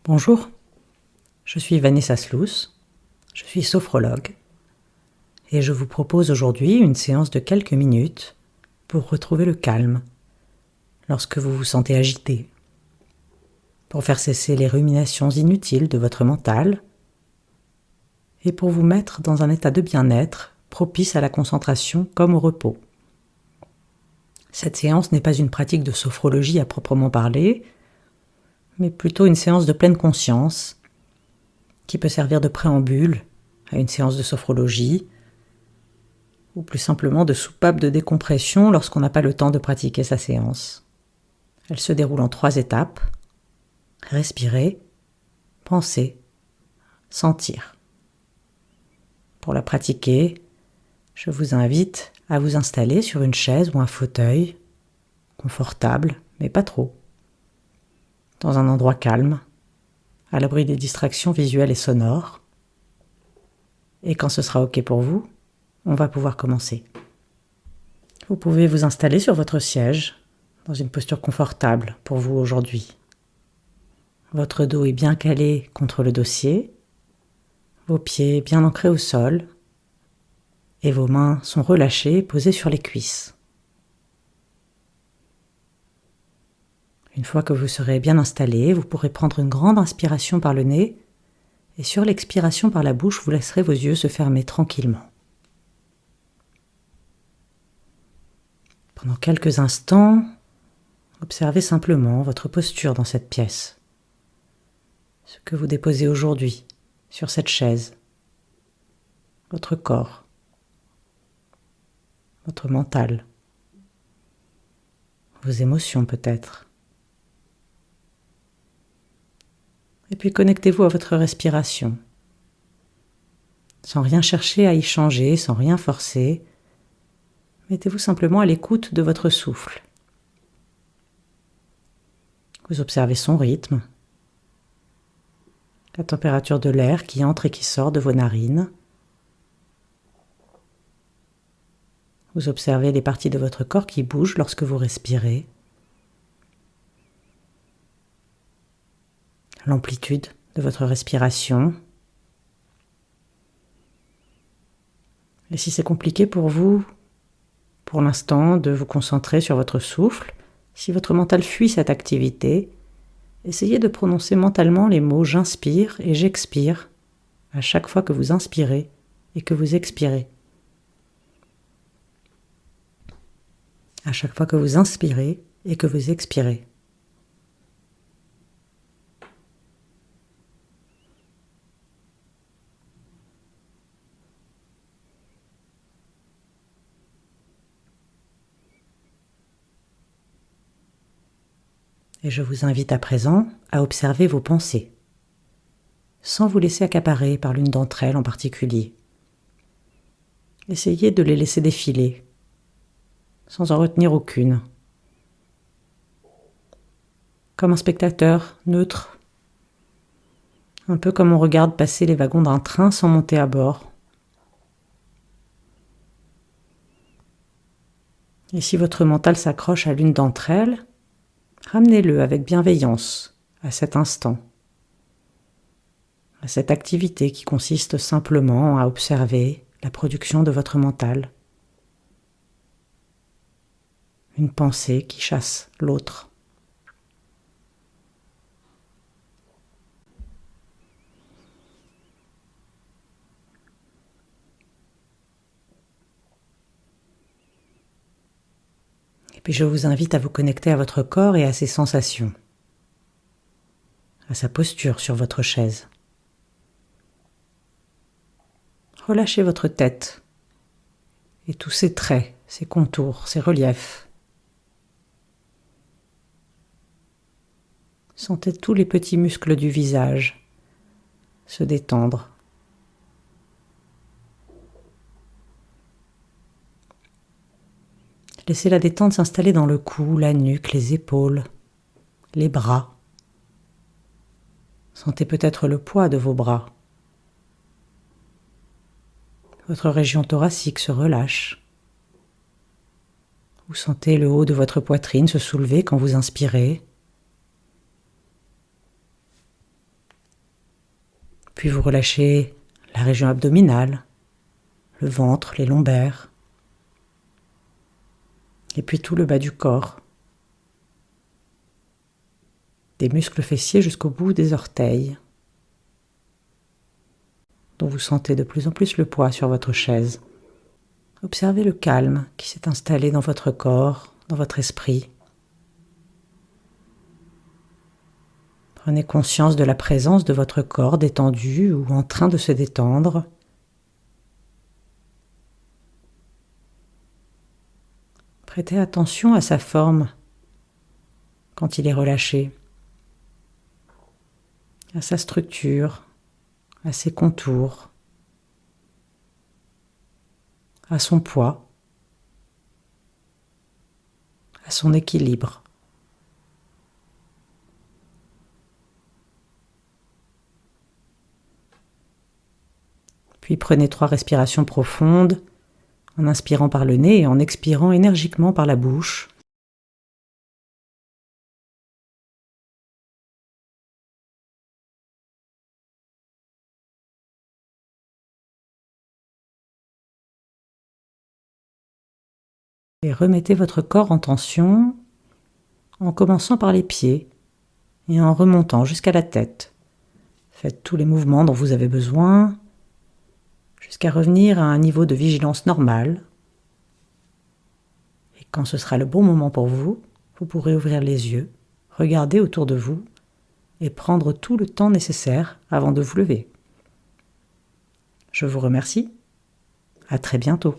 Bonjour, je suis Vanessa Slous, je suis sophrologue et je vous propose aujourd'hui une séance de quelques minutes pour retrouver le calme lorsque vous vous sentez agité, pour faire cesser les ruminations inutiles de votre mental et pour vous mettre dans un état de bien-être propice à la concentration comme au repos. Cette séance n'est pas une pratique de sophrologie à proprement parler, mais plutôt une séance de pleine conscience qui peut servir de préambule à une séance de sophrologie ou plus simplement de soupape de décompression lorsqu'on n'a pas le temps de pratiquer sa séance. Elle se déroule en 3 étapes. Respirer, penser, sentir. Pour la pratiquer, je vous invite à vous installer sur une chaise ou un fauteuil, confortable, mais pas trop, dans un endroit calme, à l'abri des distractions visuelles et sonores. Et quand ce sera OK pour vous, on va pouvoir commencer. Vous pouvez vous installer sur votre siège, dans une posture confortable pour vous aujourd'hui. Votre dos est bien calé contre le dossier, vos pieds bien ancrés au sol, et vos mains sont relâchées, posées sur les cuisses. Une fois que vous serez bien installé, vous pourrez prendre une grande inspiration par le nez et sur l'expiration par la bouche, vous laisserez vos yeux se fermer tranquillement. Pendant quelques instants, observez simplement votre posture dans cette pièce, ce que vous déposez aujourd'hui sur cette chaise, votre corps, votre mental, vos émotions peut-être. Et puis connectez-vous à votre respiration, sans rien chercher à y changer, sans rien forcer. Mettez-vous simplement à l'écoute de votre souffle. Vous observez son rythme, la température de l'air qui entre et qui sort de vos narines. Vous observez les parties de votre corps qui bougent lorsque vous respirez. L'amplitude de votre respiration. Et si c'est compliqué pour vous, pour l'instant, de vous concentrer sur votre souffle, si votre mental fuit cette activité, essayez de prononcer mentalement les mots « j'inspire » et « j'expire » à chaque fois que vous inspirez et que vous expirez. À chaque fois que vous inspirez et que vous expirez. Et je vous invite à présent à observer vos pensées, sans vous laisser accaparer par l'une d'entre elles en particulier. Essayez de les laisser défiler, sans en retenir aucune. Comme un spectateur neutre, un peu comme on regarde passer les wagons d'un train sans monter à bord. Et si votre mental s'accroche à l'une d'entre elles, ramenez-le avec bienveillance à cet instant, à cette activité qui consiste simplement à observer la production de votre mental. Une pensée qui chasse l'autre. Et puis je vous invite à vous connecter à votre corps et à ses sensations, à sa posture sur votre chaise. Relâchez votre tête et tous ses traits, ses contours, ses reliefs. Sentez tous les petits muscles du visage se détendre. Laissez la détente s'installer dans le cou, la nuque, les épaules, les bras. Sentez peut-être le poids de vos bras. Votre région thoracique se relâche. Vous sentez le haut de votre poitrine se soulever quand vous inspirez. Puis vous relâchez la région abdominale, le ventre, les lombaires, et puis tout le bas du corps, des muscles fessiers jusqu'au bout des orteils, dont vous sentez de plus en plus le poids sur votre chaise. Observez le calme qui s'est installé dans votre corps, dans votre esprit. Prenez conscience de la présence de votre corps détendu ou en train de se détendre. Prêtez attention à sa forme quand il est relâché, à sa structure, à ses contours, à son poids, à son équilibre. Puis prenez 3 respirations profondes, en inspirant par le nez et en expirant énergiquement par la bouche. Et remettez votre corps en tension en commençant par les pieds et en remontant jusqu'à la tête. Faites tous les mouvements dont vous avez besoin jusqu'à revenir à un niveau de vigilance normal. Et quand ce sera le bon moment pour vous, vous pourrez ouvrir les yeux, regarder autour de vous et prendre tout le temps nécessaire avant de vous lever. Je vous remercie. À très bientôt.